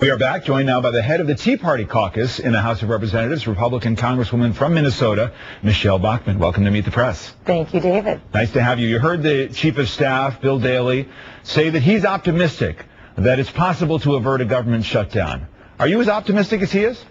We are back, joined now by the head of the Tea Party caucus in the House of Representatives, Republican Congresswoman from Minnesota, Michele Bachmann. Welcome to Meet the Press. Thank you, David. Nice to have you. You heard the Chief of Staff, Bill Daley, say that he's optimistic that it's possible to avert a government shutdown. Are you as optimistic as he is?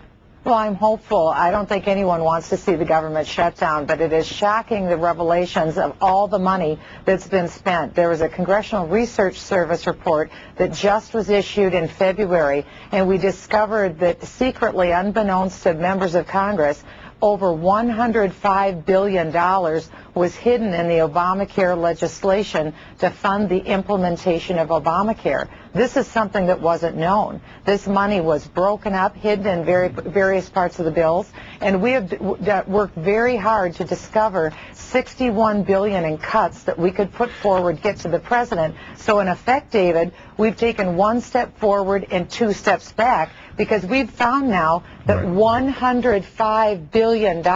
Well, I'm hopeful. I don't think anyone wants to see the government shut down, but it is shocking, the revelations of all the money that's been spent. There was a Congressional Research Service report that just was issued in February, and we discovered that secretly, unbeknownst to members of Congress, over $105 billion was hidden in the ObamaCare legislation to fund the implementation of ObamaCare. This is something that wasn't known. This money was broken up, hidden in various parts of the bills, and we have worked very hard to discover $61 billion in cuts that we could put forward, get to the president. So in effect, David, we've taken one step forward and two steps back, because we've found now that $105 billion has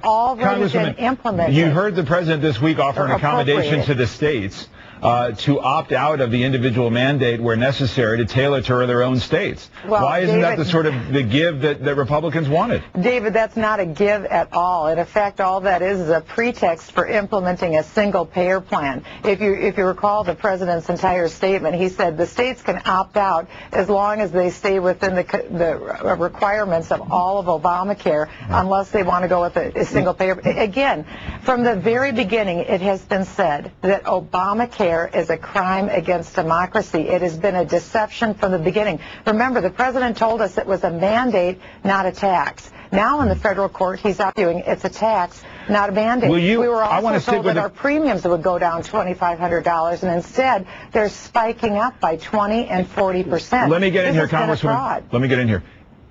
already been implemented. You heard the president this week offer an accommodation to the states to opt out of the individual mandate where necessary to tailor to their own states. Well, why isn't David, that the sort of the give that Republicans wanted? David, that's not a give at all. In effect, all that is a pretext for implementing a single payer plan. If you recall the president's entire statement, he said the states can opt out as long as they stay within the requirements of all of Obamacare, unless they want to go with a single payer. Again, from the very beginning, it has been said that Obamacare is a crime against democracy. It has been a deception from the beginning. Remember, the president told us it was a mandate, not a tax. Now in the federal court, he's arguing it's a tax, not a mandate. We were also told that our premiums would go down $2,500, and instead they're spiking up by 20 and 40%. Let me get in here, Congresswoman. Let me get in here.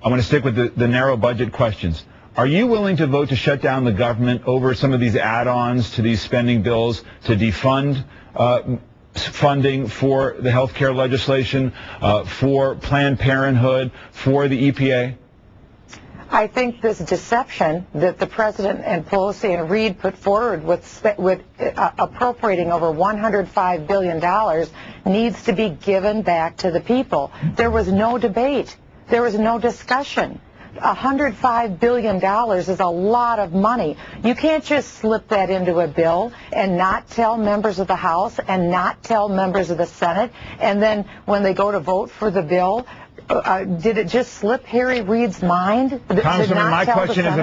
I want to stick with the narrow budget questions. Are you willing to vote to shut down the government over some of these add-ons to these spending bills, to defund funding for the health care legislation, for Planned Parenthood, for the EPA? I think this deception that the president and Pelosi and Reid put forward with appropriating over $105 billion needs to be given back to the people. There was no debate. There was no discussion. $105 billion is a lot of money. You can't just slip that into a bill and not tell members of the House and not tell members of the Senate, and then when they go to vote for the bill, did it just slip Harry Reid's mind? Congresswoman, my question is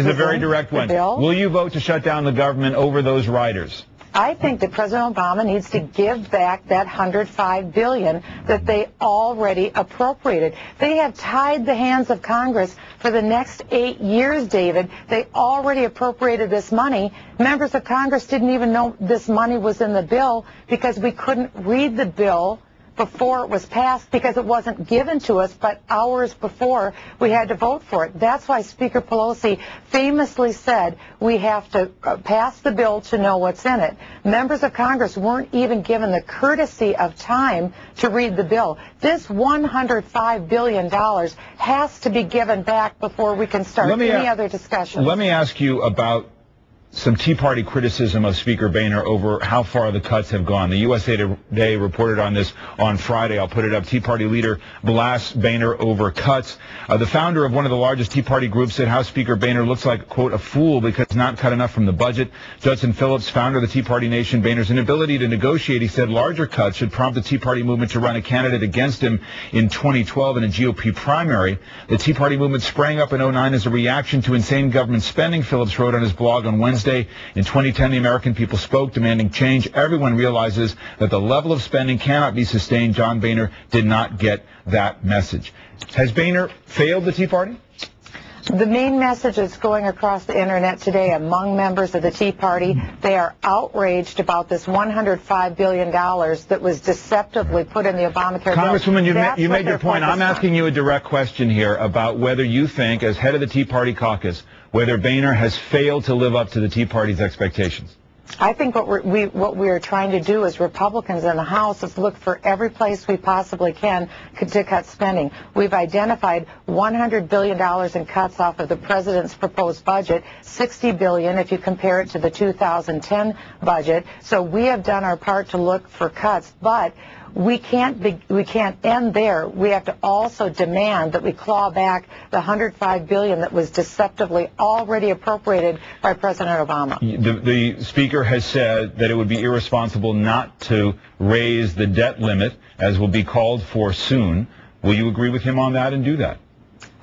a very direct one. Will you vote to shut down the government over those riders? I think that President Obama needs to give back that $105 billion that they already appropriated. They have tied the hands of Congress for the next 8 years, David. They already appropriated this money. Members of Congress didn't even know this money was in the bill because we couldn't read the bill before it was passed, because it wasn't given to us but hours before we had to vote for it. That's why Speaker Pelosi famously said we have to pass the bill to know what's in it. Members of Congress weren't even given the courtesy of time to read the bill. This $105 billion has to be given back before we can start any other discussion. Let me ask you about some Tea Party criticism of Speaker Boehner over how far the cuts have gone. The USA Today reported on this on Friday. I'll put it up. Tea Party leader blasts Boehner over cuts. The founder of one of the largest Tea Party groups said House Speaker Boehner looks like, quote, a fool because he's not cut enough from the budget. Judson Phillips, founder of the Tea Party Nation, Boehner's inability to negotiate, he said larger cuts should prompt the Tea Party movement to run a candidate against him in 2012 in a GOP primary. The Tea Party movement sprang up in 2009 as a reaction to insane government spending, Phillips wrote on his blog on Wednesday. In 2010, the American people spoke, demanding change. Everyone realizes that the level of spending cannot be sustained. John Boehner did not get that message. Has Boehner failed the Tea Party? The main message that's going across the internet today among members of the Tea Party, they are outraged about this $105 billion that was deceptively put in the Obamacare bill. Congresswoman, you made your point. I'm asking you a direct question here about whether you think, as head of the Tea Party caucus, whether Boehner has failed to live up to the Tea Party's expectations. I think what we are trying to do as Republicans in the House is look for every place we possibly can to cut spending. We've identified $100 billion in cuts off of the president's proposed budget, $60 billion if you compare it to the 2010 budget. So we have done our part to look for cuts, but we can't end there. We have to also demand that we claw back the $105 billion that was deceptively already appropriated by President Obama. The Speaker has said that it would be irresponsible not to raise the debt limit, as will be called for soon. Will you agree with him on that and do that?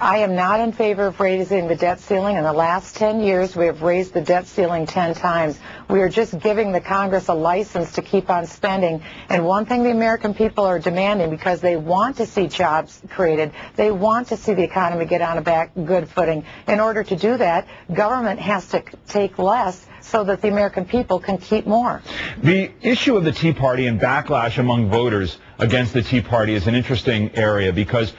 I am not in favor of raising the debt ceiling. In the last 10 years, we have raised the debt ceiling 10 times. We are just giving the Congress a license to keep on spending. And one thing the American people are demanding, because they want to see jobs created, they want to see the economy get on a good footing. In order to do that, government has to take less so that the American people can keep more. The issue of the Tea Party and backlash among voters against the Tea Party is an interesting area, because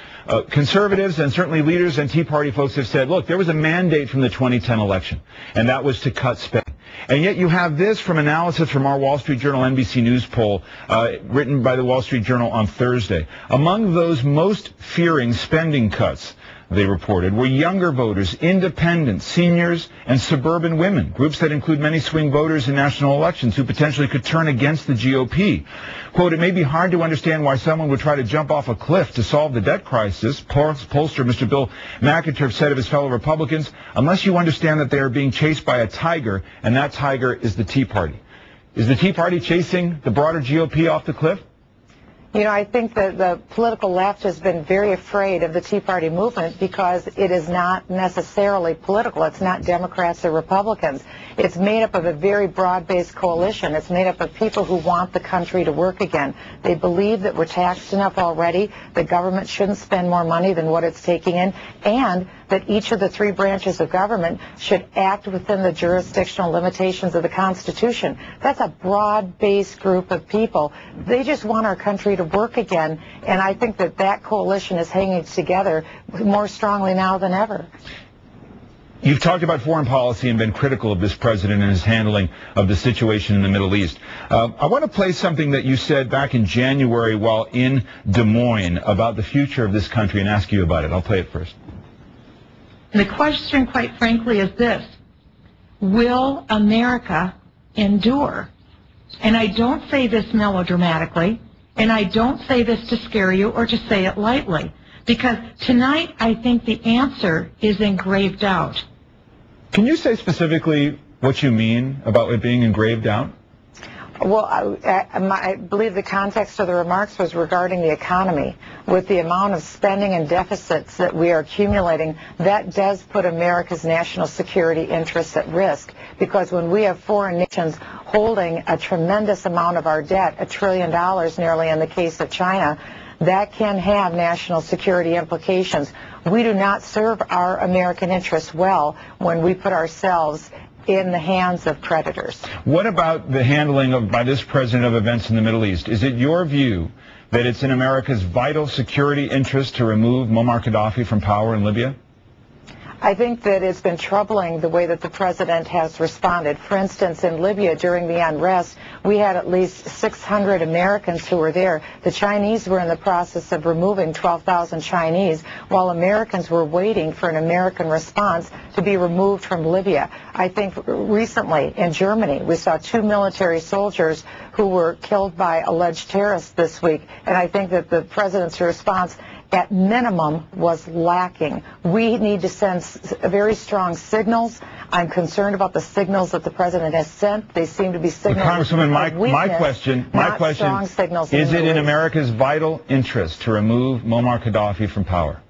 conservatives and certainly leaders and Tea Party folks have said, look, there was a mandate from the 2010 election, and that was to cut spending. And yet you have this from analysis from our Wall Street Journal NBC News poll written by the Wall Street Journal on Thursday. Among those most fearing spending cuts, they reported, were younger voters, independents, seniors, and suburban women, groups that include many swing voters in national elections who potentially could turn against the GOP. Quote, it may be hard to understand why someone would try to jump off a cliff to solve the debt crisis, pollster Mr. Bill McIntyre said of his fellow Republicans, unless you understand that they are being chased by a tiger, and that tiger is the Tea Party. Is the Tea Party chasing the broader GOP off the cliff? You know, I think that the political left has been very afraid of the Tea Party movement because it is not necessarily political. It's not Democrats or Republicans. It's made up of a very broad-based coalition. It's made up of people who want the country to work again. They believe that we're taxed enough already, the government shouldn't spend more money than what it's taking in, and that each of the three branches of government should act within the jurisdictional limitations of the Constitution. That's a broad-based group of people. They just want our country to work again, and I think that that coalition is hanging together more strongly now than ever. You've talked about foreign policy and been critical of this president and his handling of the situation in the Middle East. I want to play something that you said back in January while in Des Moines about the future of this country and ask you about it. I'll play it first. The question, quite frankly, is this: will America endure? And I don't say this melodramatically, and I don't say this to scare you or to say it lightly, because tonight I think the answer is in grave doubt. Can you say specifically what you mean about it being in grave doubt? Well, I believe the context of the remarks was regarding the economy. With the amount of spending and deficits that we are accumulating, that does put America's national security interests at risk, because when we have foreign nations holding a tremendous amount of our debt, $1 trillion nearly in the case of China, that can have national security implications. We do not serve our American interests well when we put ourselves in the hands of creditors. What about the handling by this president of events in the Middle East? Is it your view that it's in America's vital security interest to remove Muammar Gaddafi from power in Libya? I think that it's been troubling the way that the president has responded. For instance, in Libya during the unrest, we had at least 600 Americans who were there. The Chinese were in the process of removing 12,000 Chinese, while Americans were waiting for an American response to be removed from Libya. I think recently in Germany, we saw 2 military soldiers who were killed by alleged terrorists this week, and I think that the president's response at minimum was lacking. We need to send very strong signals. I'm concerned about the signals that the president has sent. They seem to be signals. Congresswoman, my question is it in America's vital interest to remove Muammar Gaddafi from power?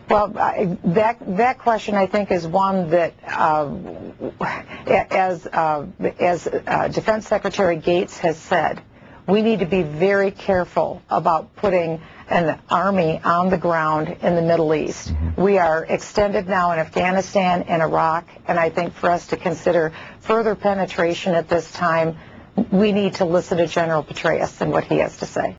Well, that question, I think, is one that, as Defense Secretary Gates has said, we need to be very careful about putting an army on the ground in the Middle East. Mm-hmm. We are extended now in Afghanistan and Iraq, and I think for us to consider further penetration at this time, we need to listen to General Petraeus and what he has to say.